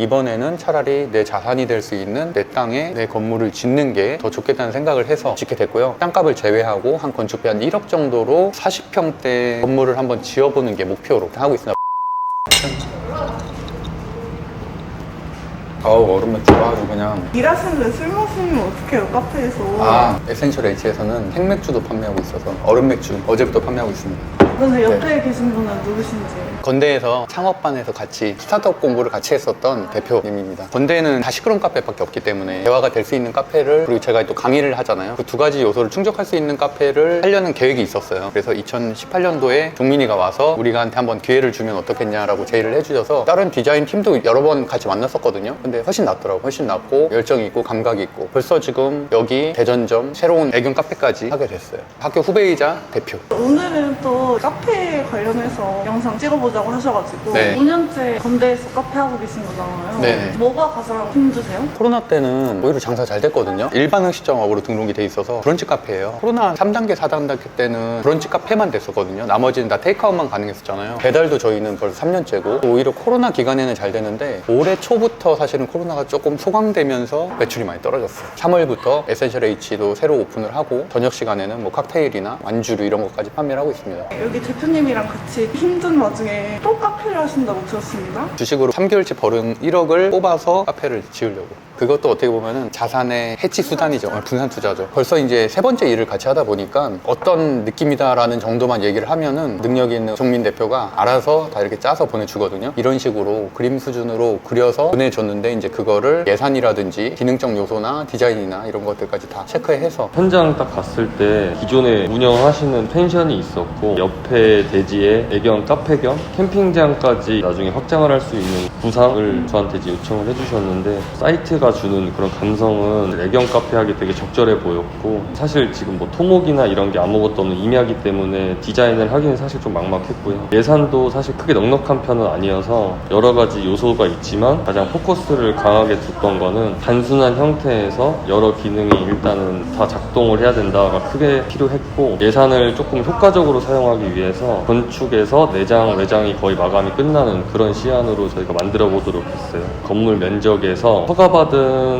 이번에는 차라리 내 자산이 될 수 있는 내 땅에 내 건물을 짓는 게 더 좋겠다는 생각을 해서 짓게 됐고요. 땅값을 제외하고 한 건축비 한 1억 정도로 40평대 건물을 한번 지어보는 게 목표로 하고 있습니다. 얼음 맥주가 아주 그냥. 일하시는데 술 마시면 어떡해요, 카페에서. 에센셜 H에서는 생맥주도 판매하고 있어서 얼음 맥주 어제부터 판매하고 있습니다. 근데 옆에 계신 분은 누구신지. 건대에서 창업반에서 같이 스타트업 공부를 같이 했었던 대표님입니다. 건대에는 다 시끄러운 카페밖에 없기 때문에 대화가 될 수 있는 카페를, 그리고 제가 또 강의를 하잖아요. 그 두 가지 요소를 충족할 수 있는 카페를 하려는 계획이 있었어요. 그래서 2018년도에 종민이가 와서 우리가 한번 기회를 주면 어떻겠냐라고 제의를 해주셔서 다른 디자인 팀도 여러 번 같이 만났었거든요. 근데 훨씬 낫더라고요. 훨씬 낫고 열정이 있고 감각이 있고, 벌써 지금 여기 대전점 새로운 애견 카페까지 하게 됐어요. 학교 후배이자 대표. 오늘은 또 카페 관련해서 영상 찍어보자고 하셔가지고 네. 5년째 건대에서 카페 하고 계신 거잖아요. 네. 뭐가 가장 힘드세요? 코로나 때는 오히려 장사 잘 됐거든요. 일반 음식점업으로 등록이 돼 있어서 브런치 카페예요. 코로나 3단계, 4단계 때는 브런치 카페만 됐었거든요. 나머지는 다 테이크아웃만 가능했었잖아요. 배달도 저희는 벌써 3년째고, 오히려 코로나 기간에는 잘 되는데 올해 초부터 사실은 코로나가 조금 소강되면서 매출이 많이 떨어졌어요. 3월부터 에센셜 H도 새로 오픈을 하고 저녁 시간에는 뭐 칵테일이나 완주류 이런 것까지 판매를 하고 있습니다. 여기 대표님이랑 같이 힘든 와중에 또 카페를 하신다고 들었습니다. 주식으로 3개월치 벌은 1억을 뽑아서 카페를 지으려고. 그것도 어떻게 보면은 자산의 해치 수단이죠. 분산 투자죠. 벌써 이제 세 번째 일을 같이 하다 보니까 어떤 느낌이다라는 정도만 얘기를 하면은 능력이 있는 종민 대표가 알아서 다 이렇게 짜서 보내주거든요. 이런 식으로 그림 수준으로 그려서 보내줬는데, 이제 그거를 예산이라든지 기능적 요소나 디자인이나 이런 것들까지 다 체크해서. 현장 딱 갔을 때 기존에 운영하시는 펜션이 있었고, 옆에 대지에 애견 카페 겸 캠핑장까지 나중에 확장을 할 수 있는 구상을 저한테 이제 요청을 해주셨는데, 사이트가 주는 그런 감성은 애견 카페 하기 되게 적절해 보였고, 사실 지금 뭐 토목이나 이런 게 아무것도 없는 임야기 때문에 디자인을 하기는 사실 좀 막막했고요. 예산도 사실 크게 넉넉한 편은 아니어서 여러 가지 요소가 있지만 가장 포커스를 강하게 뒀던 거는 단순한 형태에서 여러 기능이 일단은 다 작동을 해야 된다가 크게 필요했고, 예산을 조금 효과적으로 사용하기 위해서 건축에서 내장, 외장이 거의 마감이 끝나는 그런 시안으로 저희가 만들어 보도록 했어요. 건물 면적에서 허가받은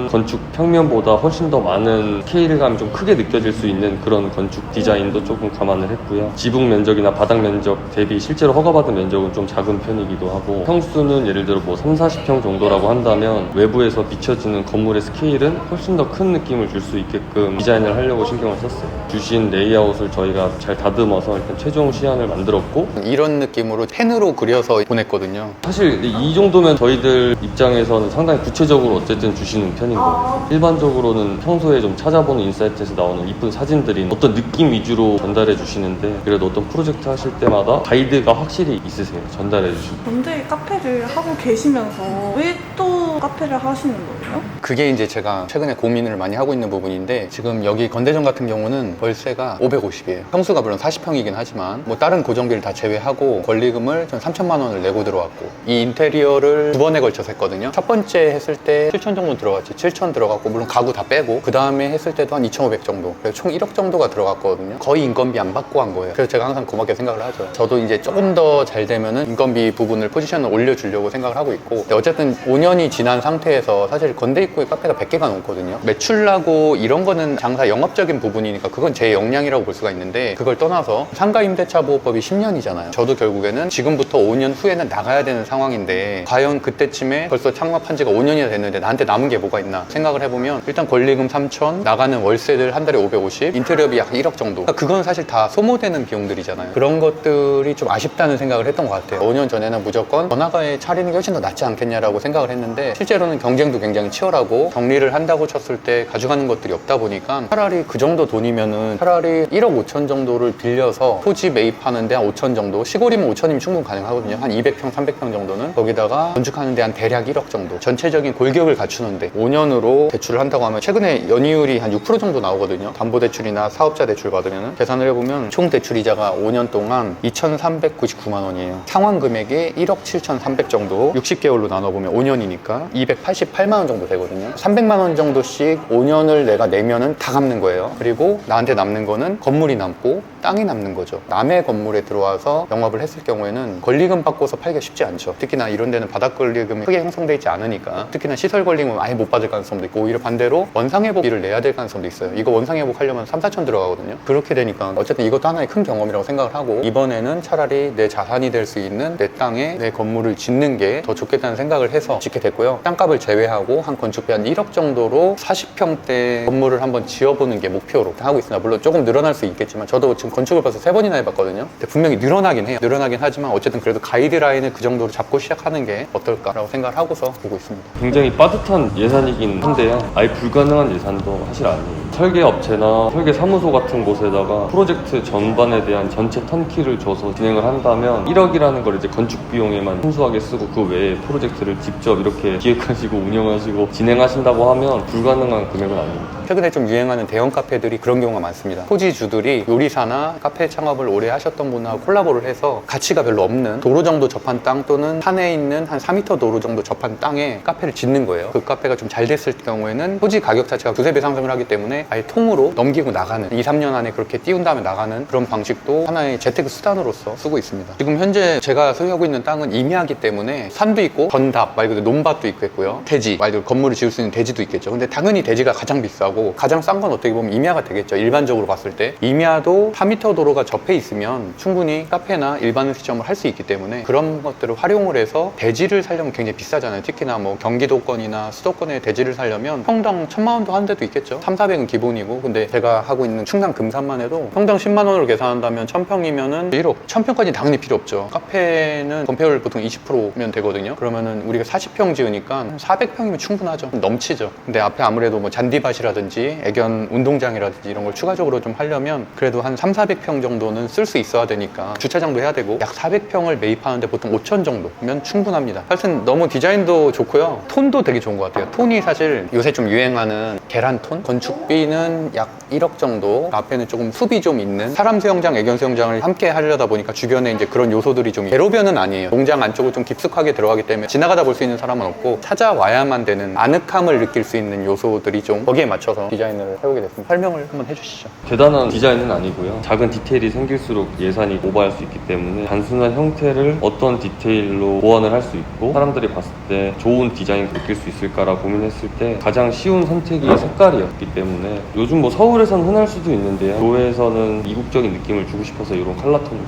건축 평면보다 훨씬 더 많은 스케일감이 좀 크게 느껴질 수 있는 그런 건축 디자인도 조금 감안을 했고요. 지붕 면적이나 바닥 면적 대비 실제로 허가받은 면적은 좀 작은 편이기도 하고, 평수는 예를 들어 뭐 30-40평 정도라고 한다면 외부에서 비춰지는 건물의 스케일은 훨씬 더 큰 느낌을 줄 수 있게끔 디자인을 하려고 신경을 썼어요. 주신 레이아웃을 저희가 잘 다듬어서 일단 최종 시안을 만들었고, 이런 느낌으로 펜으로 그려서 보냈거든요. 사실 이 정도면 저희들 입장에서는 상당히 구체적으로 어쨌든 주시는 편인 거예요. 일반적으로는 평소에 좀 찾아보는 인사이트에서 나오는 이쁜 사진들이 어떤 느낌 위주로 전달해 주시는데, 그래도 어떤 프로젝트 하실 때마다 가이드가 확실히 있으세요. 전달해 주시고. 건대 카페를 하고 계시면서 왜 또 카페를 하시는 거예요? 그게 이제 제가 최근에 고민을 많이 하고 있는 부분인데, 지금 여기 건대점 같은 경우는 월세가 550이에요. 평수가 물론 40평이긴 하지만 뭐 다른 고정비를 다 제외하고 권리금을 전 3천만 원을 내고 들어왔고, 이 인테리어를 2번에 걸쳐서 했거든요. 첫 번째 했을 때 7천 정도 들어갔지. 7천 들어갔고, 물론 가구 다 빼고, 그 다음에 했을 때도 한 2,500 정도, 그래서 총 1억 정도가 들어갔거든요. 거의 인건비 안 받고 한 거예요. 그래서 제가 항상 고맙게 생각을 하죠. 저도 이제 조금 더 잘 되면은 인건비 부분을, 포지션을 올려주려고 생각을 하고 있고, 근데 어쨌든 5년이 지난 상태에서 사실 건대 입구에 카페가 100개가 넘거든요. 매출나고 이런 거는 장사 영업적인 부분이니까 그건 제 역량이라고 볼 수가 있는데, 그걸 떠나서 상가임대차 보호법이 10년이잖아요. 저도 결국에는 지금부터 5년 후에는 나가야 되는 상황인데, 과연 그때쯤에 벌써 창업한 지가 5년이나 됐는데 나한테 남은 게 뭐가 있나 생각을 해보면, 일단 권리금 3천, 나가는 월세들 한 달에 550, 인테리어비 약 1억 정도. 그러니까 그건 사실 다 소모되는 비용들이잖아요. 그런 것들이 좀 아쉽다는 생각을 했던 것 같아요. 5년 전에는 무조건 번화가에 차리는 게 훨씬 더 낫지 않겠냐라고 생각을 했는데, 실제로는 경쟁도 굉장히 치열하고 정리를 한다고 쳤을 때 가져가는 것들이 없다 보니까, 차라리 그 정도 돈이면은 차라리 1억 5천 정도를 빌려서 토지 매입하는데 한 5천 정도, 시골이면 5천이면 충분히 가능하거든요. 한 200평, 300평 정도는. 거기다가 건축하는데 한 대략 1억 정도, 전체적인 골격을 갖추는데 5년으로 대출을 한다고 하면 최근에 연이율이 한 6% 정도 나오거든요. 담보대출이나 사업자 대출 받으면 계산을 해보면 총 대출이자가 5년 동안 2,399만 원이에요. 상환 금액이 1억 7,300 정도, 60개월로 나눠보면 5년이니까 288만 원 정도 되거든요. 있거든요. 300만 원 정도씩 5년을 내가 내면은 다 갚는 거예요. 그리고 나한테 남는 거는 건물이 남고 땅이 남는 거죠. 남의 건물에 들어와서 영업을 했을 경우에는 권리금 받고서 팔기가 쉽지 않죠. 특히나 이런 데는 바닥 권리금이 크게 형성되어 있지 않으니까, 특히나 시설 권리금은 아예 못 받을 가능성도 있고, 오히려 반대로 원상회복비를 내야 될 가능성도 있어요. 이거 원상회복하려면 3, 4천 들어가거든요. 그렇게 되니까 어쨌든 이것도 하나의 큰 경험이라고 생각을 하고, 이번에는 차라리 내 자산이 될 수 있는 내 땅에 내 건물을 짓는 게 더 좋겠다는 생각을 해서 짓게 됐고요. 땅값을 제외하고 한 건축비 한 1억 정도로 40평대 건물을 한번 지어보는 게 목표로 하고 있습니다. 물론 조금 늘어날 수 있겠지만, 저도 지금 건축을 벌써 3번이나 해봤거든요. 근데 분명히 늘어나긴 해요. 늘어나긴 하지만 어쨌든 그래도 가이드라인을 그 정도로 잡고 시작하는 게 어떨까라고 생각을 하고서 보고 있습니다. 굉장히 빠듯한 예산이긴 한데요. 아예 불가능한 예산도 사실 아니에요. 설계업체나 설계사무소 같은 곳에다가 프로젝트 전반에 대한 전체 턴키를 줘서 진행을 한다면 1억이라는 걸 이제 건축 비용에만 순수하게 쓰고 그 외에 프로젝트를 직접 이렇게 기획하시고 운영하시고 진행하신다고 하면 불가능한 금액은 아닙니다. 최근에 좀 유행하는 대형 카페들이 그런 경우가 많습니다. 토지주들이 요리사나 카페 창업을 오래 하셨던 분하고 콜라보를 해서 가치가 별로 없는 도로 정도 접한 땅, 또는 산에 있는 한 4m 도로 정도 접한 땅에 카페를 짓는 거예요. 그 카페가 좀 잘 됐을 경우에는 토지 가격 자체가 두세 배 상승을 하기 때문에 아예 통으로 넘기고 나가는, 2, 3년 안에 그렇게 띄운 다음에 나가는 그런 방식도 하나의 재테크 수단으로서 쓰고 있습니다. 지금 현재 제가 소유하고 있는 땅은 임야이기 때문에 산도 있고 건답 말 그대로 논밭도 있겠고요. 대지 말 그대로 건물을 지을 수 있는 대지도 있겠죠. 근데 당연히 대지가 가장 비싸고 가장 싼 건 어떻게 보면 임야가 되겠죠. 일반적으로 봤을 때 임야도 4m 도로가 접해 있으면 충분히 카페나 일반 음식점을 할 수 있기 때문에 그런 것들을 활용을 해서 대지를 살려면 굉장히 비싸잖아요. 특히나 뭐 경기도권이나 수도권에 대지를 살려면 평당 1,000만 원도 한 데도 있겠죠. 3, 400은 기본이고, 근데 제가 하고 있는 충남 금산만 해도 평당 10만 원으로 계산한다면 1000평이면은 1억. 1000평까지는 당연히 필요 없죠. 카페는 건폐율 보통 20%면 되거든요. 그러면은 우리가 40평 지으니까 400평이면 충분하죠. 넘치죠. 근데 앞에 아무래도 뭐 잔디밭이라든지 애견 운동장이라든지 이런 걸 추가적으로 좀 하려면 그래도 한 3, 400평 정도는 쓸 수 있어야 되니까 주차장도 해야 되고, 약 400평을 매입하는데 보통 5천 정도면 충분합니다. 하여튼 너무 디자인도 좋고요. 톤도 되게 좋은 것 같아요. 톤이 사실 요새 좀 유행하는 계란톤? 건축비는 약 1억 정도, 앞에는 조금 숲이 좀 있는 사람 수영장, 애견 수영장을 함께 하려다 보니까 주변에 이제 그런 요소들이 좀 대로변은 아니에요. 농장 안쪽을 좀 깊숙하게 들어가기 때문에 지나가다 볼 수 있는 사람은 없고 찾아와야만 되는 아늑함을 느낄 수 있는 요소들이 좀 거기에 맞춰서 디자인을 해오게 됐습니다. 설명을 한번 해주시죠. 대단한 디자인은 아니고요. 작은 디테일이 생길수록 예산이 오버할 수 있기 때문에 단순한 형태를 어떤 디테일로 보완을 할 수 있고 사람들이 봤을 때 좋은 디자인을 느낄 수 있을까라고 고민했을 때 가장 쉬운 선택이 색깔이었기 때문에, 요즘 뭐 서울에서는 흔할 수도 있는데요. 도에서는 이국적인 느낌을 주고 싶어서 이런 컬러톤을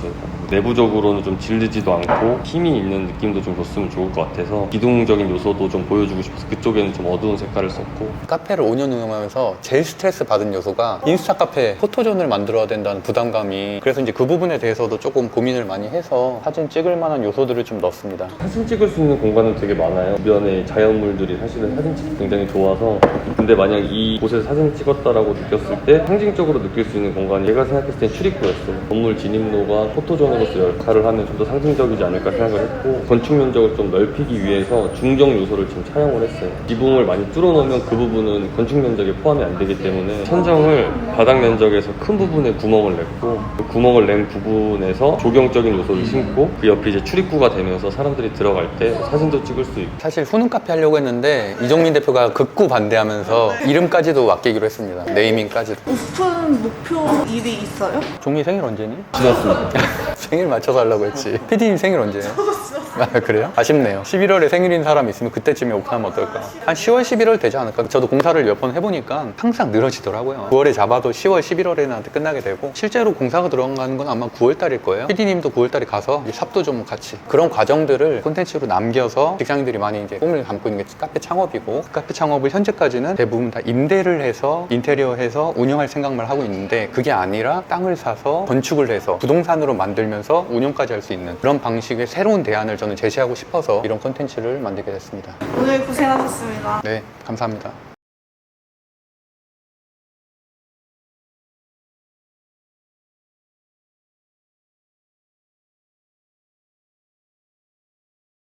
내부적으로는 좀 질리지도 않고 힘이 있는 느낌도 좀 줬으면 좋을 것 같아서 기동적인 요소도 좀 보여주고 싶어서 그쪽에는 좀 어두운 색깔을 썼고. 카페를 5년 운영하면서 제일 스트레스 받은 요소가 인스타 카페 포토존을 만들어야 된다는 부담감이, 그래서 이제 그 부분에 대해서도 조금 고민을 많이 해서 사진 찍을 만한 요소들을 좀 넣었습니다. 사진 찍을 수 있는 공간은 되게 많아요. 주변에 자연물들이 사실은 사진 찍기 굉장히 좋아서, 근데 만약 이 곳에서 사진 찍었다라고 느꼈을 때 상징적으로 느낄 수 있는 공간이 제가 생각했을 땐 출입구였어요. 건물 진입로가 포토존으로서 역할을 하면 좀 더 상징적이지 않을까 생각을 했고, 건축 면적을 좀 넓히기 위해서 중정 요소를 지금 차용을 했어요. 지붕을 많이 뚫어놓으면 그 부분은 건축 면적에 포함이 안 되기 때문에 천정을 바닥 면적에서 큰 부분에 구멍을 냈고, 그 구멍을 낸 부분에서 조경적인 요소를 심고, 그 옆에 이제 출입구가 되면서 사람들이 들어갈 때 사진도 찍을 수 있고. 사실 후능 카페 하려고 했는데 이종민 대표가 극구 반대하면서 이름까지도 맡기기로 했습니다. 네이밍까지도. 오픈 목표 일이 있어요? 종민 생일 언제니? 지났습니다. 생일 맞춰서 하려고 했지. PD님 생일 언제예요? 아, 그래요? 아쉽네요. 11월에 생일인 사람 있으면 그때쯤에 오픈하면 어떨까? 한 10월, 11월 되지 않을까? 저도 공사를 몇 번 해보니까 항상 늘어지더라고요. 9월에 잡아도 10월, 11월에는 끝나게 되고, 실제로 공사가 들어가는 건 아마 9월 달일 거예요. PD님도 9월 달에 가서 삽도 좀 같이 그런 과정들을 콘텐츠로 남겨서 직장인들이 많이 이제 꿈을 담고 있는 게 카페 창업이고, 그 카페 창업을 현재까지는 대부분 다 임대를 해서 인테리어 해서 운영할 생각만 하고 있는데, 그게 아니라 땅을 사서 건축을 해서 부동산으로 만들면서 운영까지 할 수 있는 그런 방식의 새로운 대안을 저는 제시하고 싶어서 이런 콘텐츠를 만들게 됐습니다. 오늘 고생하셨습니다. 네, 감사합니다.